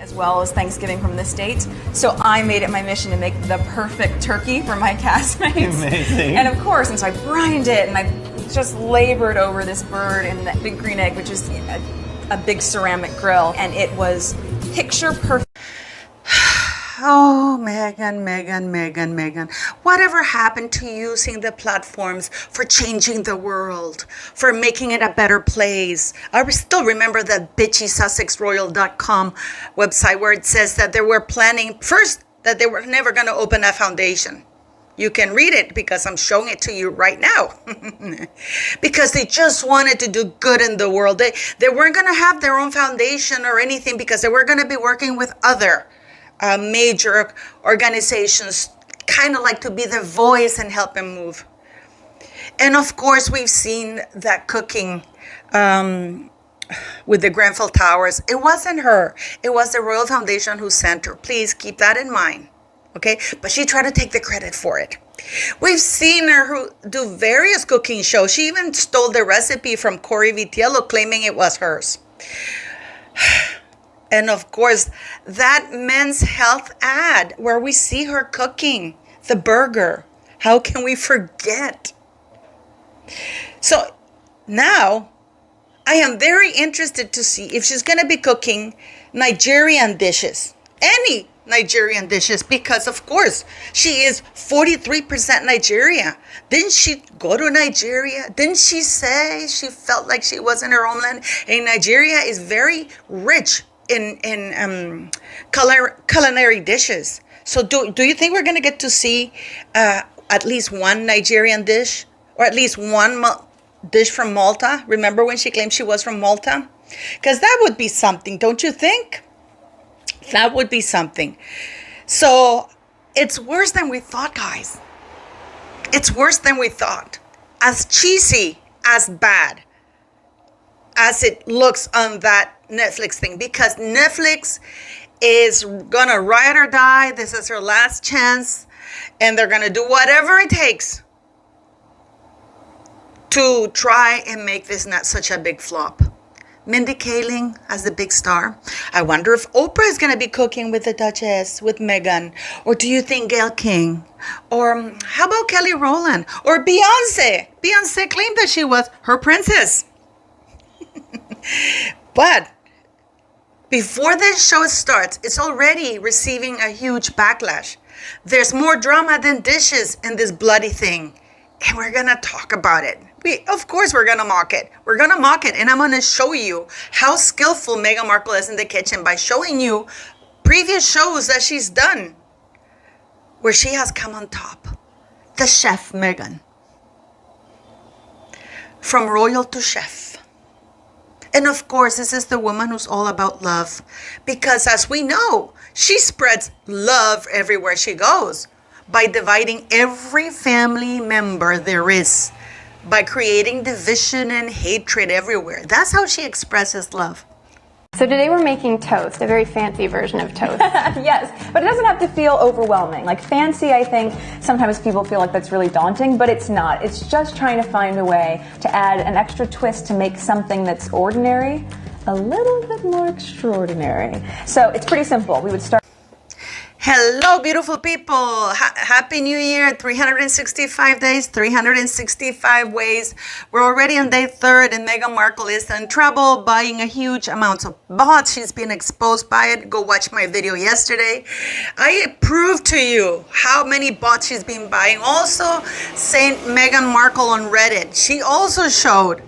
as well as Thanksgiving from the States. So I made it my mission to make the perfect turkey for my castmates. Amazing. And of course, and so I brined it and I just labored over this bird in that big green egg, which is a big ceramic grill. And it was picture perfect. Oh, Meghan. Whatever happened to using the platforms for changing the world, for making it a better place? I still remember that bitchy SussexRoyal.com website where it says that they were planning, first, that they were never going to open a foundation. You can read it because I'm showing it to you right now. Because they just wanted to do good in the world. They weren't going to have their own foundation or anything because they were going to be working with other major organizations, kind of like to be the voice and help them move. And of course, we've seen that cooking with the Grenfell Towers. It wasn't her. It was the Royal Foundation who sent her. Please keep that in mind. Okay? But she tried to take the credit for it. We've seen her do various cooking shows. She even stole the recipe from Corey Vitiello, claiming it was hers. And of course, that Men's Health ad where we see her cooking the burger. How can we forget? So now I am very interested to see if she's going to be cooking Nigerian dishes, any Nigerian dishes, because of course she is 43% Nigeria. Didn't she go to Nigeria? Didn't she say she felt like she was in her homeland? And Nigeria is very rich in culinary dishes. So do you think we're going to get to see at least one Nigerian dish, or at least one dish from Malta? Remember when she claimed she was from Malta? Because that would be something, don't you think? That would be something. So it's worse than we thought, guys. It's worse than we thought. As cheesy, as bad as it looks on that Netflix thing, because Netflix is gonna ride or die. This is her last chance, and they're gonna do whatever it takes to try and make this not such a big flop. Mindy Kaling as the big star. I wonder if Oprah is gonna be cooking with the Duchess, with Meghan, or do you think Gayle King, or how about Kelly Rowland, or Beyonce? Beyonce claimed that she was her princess. But before this show starts, it's already receiving a huge backlash. There's more drama than dishes in this bloody thing. And we're going to talk about it. Of course, we're going to mock it. We're going to mock it. And I'm going to show you how skillful Meghan Markle is in the kitchen by showing you previous shows that she's done where she has come on top. The chef, Meghan. From royal to chef. And of course, this is the woman who's all about love. Because as we know, she spreads love everywhere she goes by dividing every family member there is, by creating division and hatred everywhere. That's how she expresses love. So today we're making toast, a very fancy version of toast. Yes, but it doesn't have to feel overwhelming. Like fancy, I think sometimes people feel like that's really daunting, but it's not. It's just trying to find a way to add an extra twist to make something that's ordinary a little bit more extraordinary. So it's pretty simple. We would start. Hello, beautiful people. Happy New Year. 365 days, 365 ways. We're already on day 3rd, and Meghan Markle is in trouble buying a huge amount of bots. She's been exposed by it. Go watch my video yesterday. I proved to you how many bots she's been buying. Also, Saint Meghan Markle on Reddit, she also showed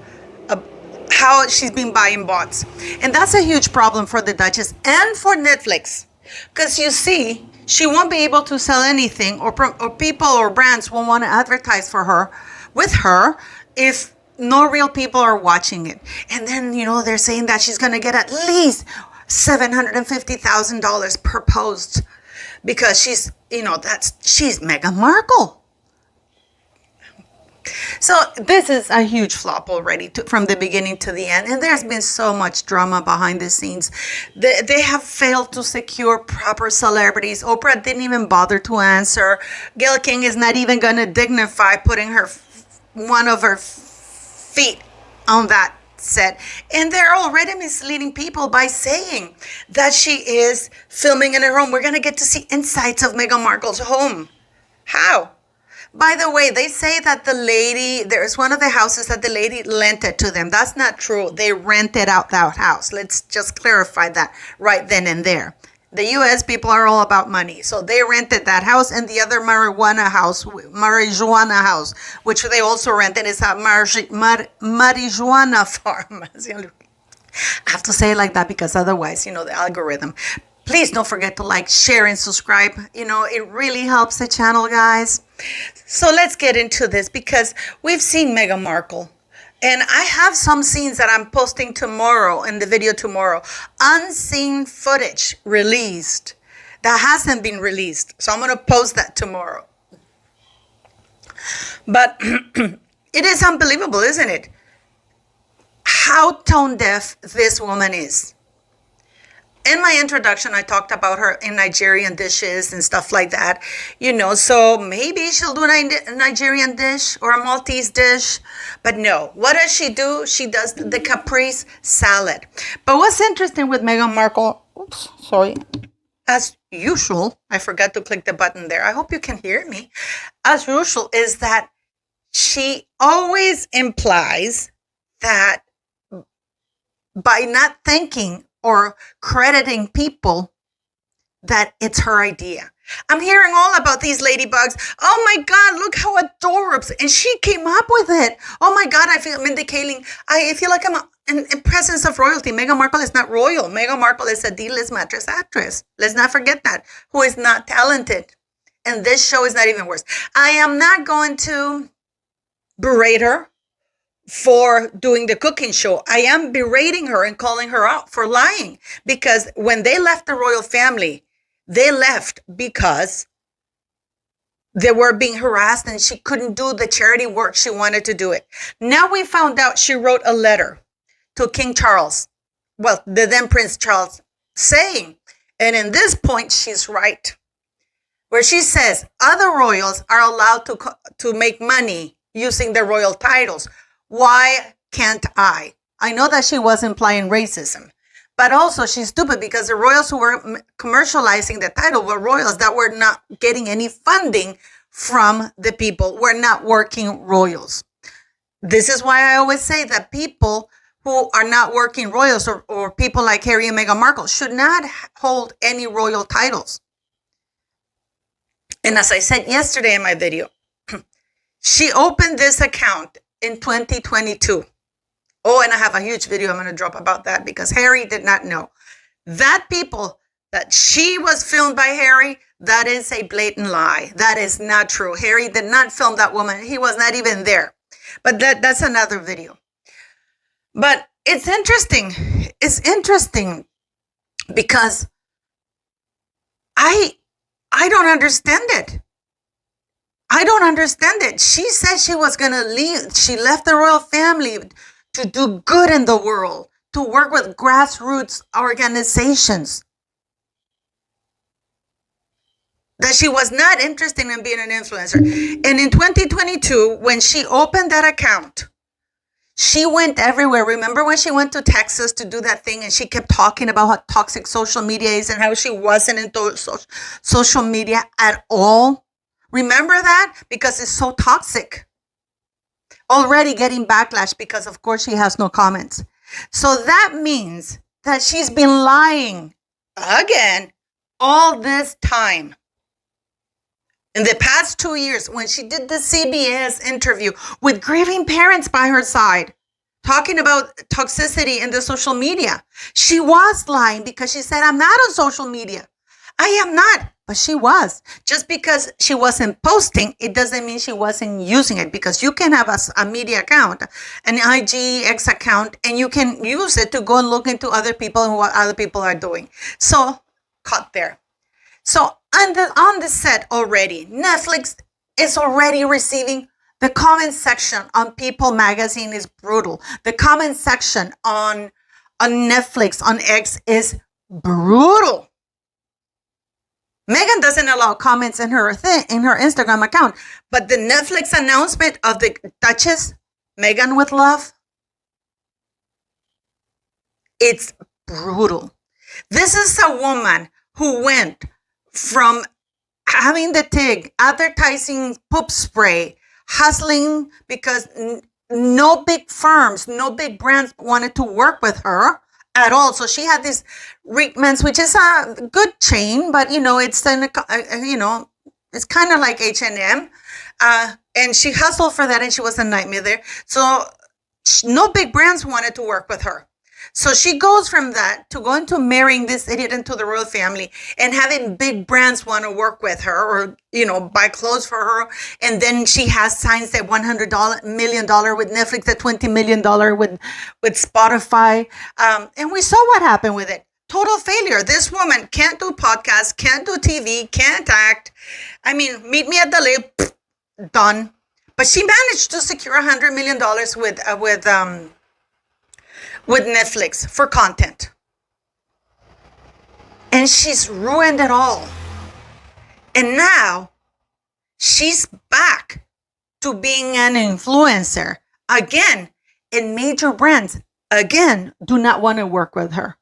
how she's been buying bots. And that's a huge problem for the Duchess and for Netflix. Because you see, she won't be able to sell anything, or people or brands won't want to advertise for her, with her, if no real people are watching it. And then, they're saying that she's going to get at least $750,000 per post because she's Meghan Markle. So this is a huge flop already from the beginning to the end. And there's been so much drama behind the scenes. They have failed to secure proper celebrities. Oprah didn't even bother to answer. Gayle King is not even going to dignify putting one of her feet on that set, and they're already misleading people by saying that she is filming in her home. We're going to get to see insights of Meghan Markle's home. How? By the way, they say that there's one of the houses that the lady rented to them. That's not true. They rented out that house. Let's just clarify that right then and there. The U.S. people are all about money. So they rented that house, and the other marijuana house, which they also rented, is a marijuana farm. I have to say it like that because otherwise, the algorithm. Please don't forget to like, share, and subscribe. It really helps the channel, guys. So let's get into this because we've seen Meghan Markle. And I have some scenes that I'm posting tomorrow in the video tomorrow. Unseen footage released that hasn't been released. So I'm going to post that tomorrow. But it is unbelievable, isn't it? How tone deaf this woman is. In my introduction, I talked about her in Nigerian dishes and stuff like that, so maybe she'll do a Nigerian dish or a Maltese dish, but no. What does she do? She does the caprese salad. But what's interesting with Meghan Markle, as usual, I forgot to click the button there. I hope you can hear me. As usual, is that she always implies that by not thinking or crediting people that it's her idea. I'm hearing all about these ladybugs. Oh my God, look how adorable. And she came up with it. Oh my God, I feel vindicating. I feel like I'm in presence of royalty. Meghan Markle is not royal. Meghan Markle is a D-list mattress actress. Let's not forget that. Who is not talented. And this show is not even worse. I am not going to berate her for doing the cooking show. I am berating her and calling her out for lying, because when they left the royal family, they left because they were being harassed and she couldn't do the charity work she wanted to do it. Now we found out she wrote a letter to King Charles, the then Prince Charles, saying, and in this point she's right, where she says other royals are allowed to make money using their royal titles. Why can't I? I know that she was implying racism, but also she's stupid because the royals who were commercializing the title were royals that were not getting any funding from the people, were not working royals. This is why I always say that people who are not working royals or people like Harry and Meghan Markle should not hold any royal titles. And as I said yesterday in my video, she opened this account in 2022. Oh, and I have a huge video I'm going to drop about that because Harry did not know. That she was filmed by Harry, that is a blatant lie. That is not true. Harry did not film that woman. He was not even there. But that's another video. But it's interesting. It's interesting because I don't understand it. I don't understand it. She said she was going to leave. She left the royal family to do good in the world, to work with grassroots organizations. That she was not interested in being an influencer. And in 2022, when she opened that account, she went everywhere. Remember when she went to Texas to do that thing and she kept talking about how toxic social media is and how she wasn't into social media at all? Remember that? Because it's so toxic. Already getting backlash because, of course, she has no comments. So that means that she's been lying again all this time. In the past 2 years, when she did the CBS interview with grieving parents by her side, talking about toxicity in the social media, she was lying because she said, I'm not on social media. I am not. But she was. Just because she wasn't posting, it doesn't mean she wasn't using it, because you can have a media account, an IGX account, and you can use it to go and look into other people and what other people are doing. So, caught there. So, on the set already, Netflix is already receiving the comment section on People magazine is brutal. The comment section on Netflix, on X, is brutal. Meghan doesn't allow comments in her Instagram account, but the Netflix announcement of the Duchess, Meghan with love, It's brutal. This is a woman who went from having the TIG, advertising poop spray, hustling because no big firms, no big brands wanted to work with her at all. So she had this Rickman's, which is a good chain, but it's it's kind of like H&M. And she hustled for that, and she was a nightmare there. So no big brands wanted to work with her. So she goes from that to going to marrying this idiot into the royal family and having big brands want to work with her or, buy clothes for her. And then she has signs that $100 million with Netflix, that $20 million with Spotify. And we saw what happened with it. Total failure. This woman can't do podcasts, can't do TV, can't act. I mean, meet me at the lake, done. But she managed to secure $100 million with Netflix for content. And she's ruined it all. And now she's back to being an influencer again, and major brands again do not want to work with her.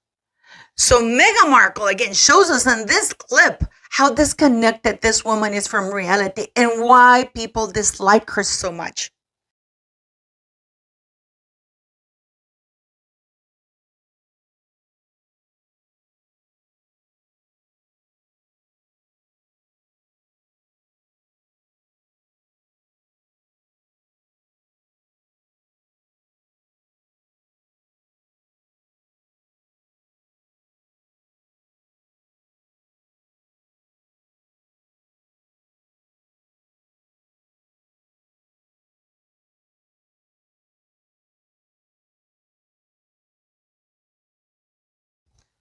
So Meghan Markle again shows us in this clip how disconnected this woman is from reality and why people dislike her so much.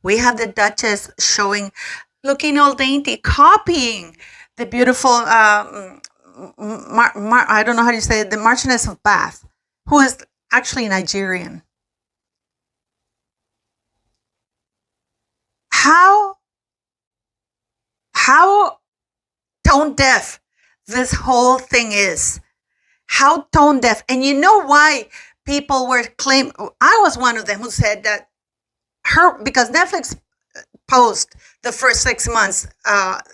We have the Duchess looking all dainty, copying the beautiful, I don't know how you say it, the Marchioness of Bath, who is actually Nigerian. How tone deaf this whole thing is. How tone deaf. And you know why people were claiming, I was one of them who said that because Netflix post the first 6 months,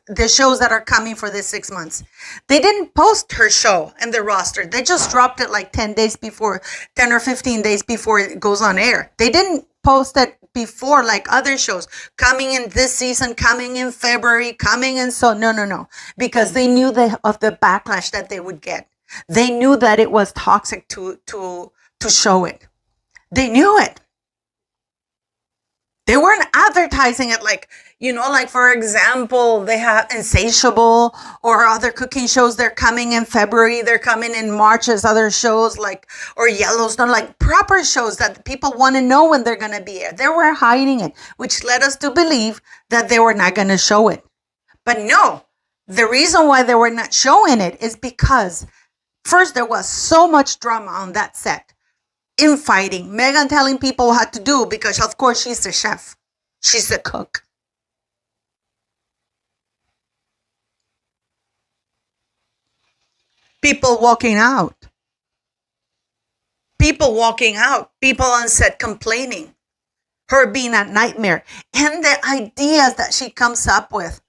the shows that are coming for this 6 months. They didn't post her show in the roster. They just dropped it like 10 or 15 days before it goes on air. They didn't post it before like other shows coming in this season, coming in February, coming in. So no, because they knew of the backlash that they would get. They knew that it was toxic to show it. They knew it. They weren't advertising it like for example, they have Insatiable or other cooking shows. They're coming in February. They're coming in March as other shows or Yellowstone, like proper shows that people want to know when they're going to be here. They were hiding it, which led us to believe that they were not going to show it. But no, the reason why they were not showing it is because first, there was so much drama on that set. Infighting, Meghan telling people what to do because, of course, she's the chef. She's the cook. People walking out. People on set complaining. Her being a nightmare. And the ideas that she comes up with.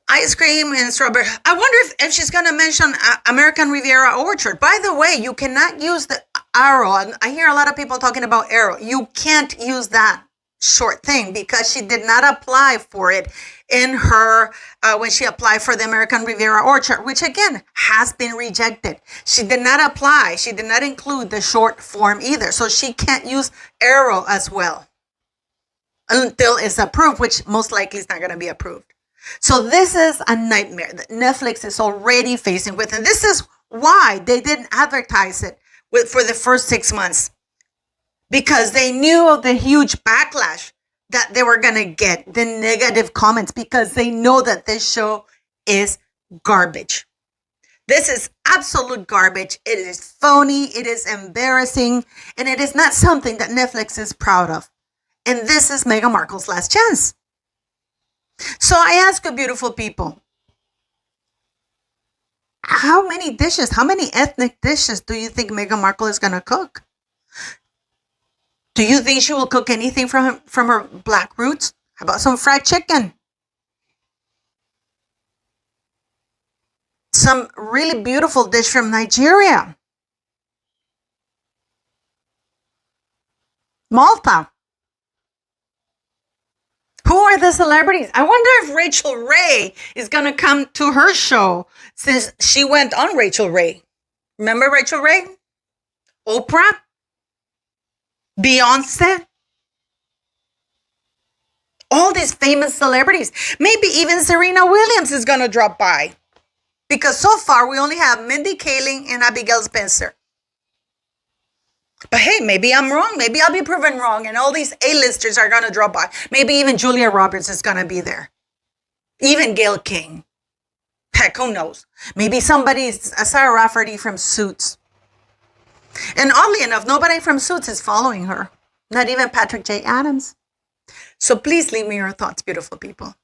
Ice cream and strawberry. I wonder if she's going to mention American Riviera Orchard. By the way, you cannot use the arrow. I hear a lot of people talking about arrow. You can't use that short thing because she did not apply for it in her, when she applied for the American Riviera Orchard, which again has been rejected. She did not apply. She did not include the short form either. So she can't use arrow as well until it's approved, which most likely is not going to be approved. So this is a nightmare that Netflix is already facing with. And this is why they didn't advertise it for the first 6 months. Because they knew of the huge backlash that they were going to get, the negative comments, because they know that this show is garbage. This is absolute garbage. It is phony. It is embarrassing. And it is not something that Netflix is proud of. And this is Meghan Markle's last chance. So I ask you, beautiful people, how many ethnic dishes do you think Meghan Markle is going to cook? Do you think she will cook anything from her black roots? How about some fried chicken? Some really beautiful dish from Nigeria. Malta. Who are the celebrities? I wonder if Rachel Ray is going to come to her show since she went on Rachel Ray. Remember Rachel Ray? Oprah? Beyonce? All these famous celebrities. Maybe even Serena Williams is going to drop by. Because so far we only have Mindy Kaling and Abigail Spencer. But hey, maybe I'm wrong. Maybe I'll be proven wrong and all these A-listers are going to drop by. Maybe even Julia Roberts is going to be there. Even Gayle King. Heck, who knows? Maybe somebody's Sarah Rafferty from Suits. And oddly enough, nobody from Suits is following her. Not even Patrick J. Adams. So please leave me your thoughts, beautiful people.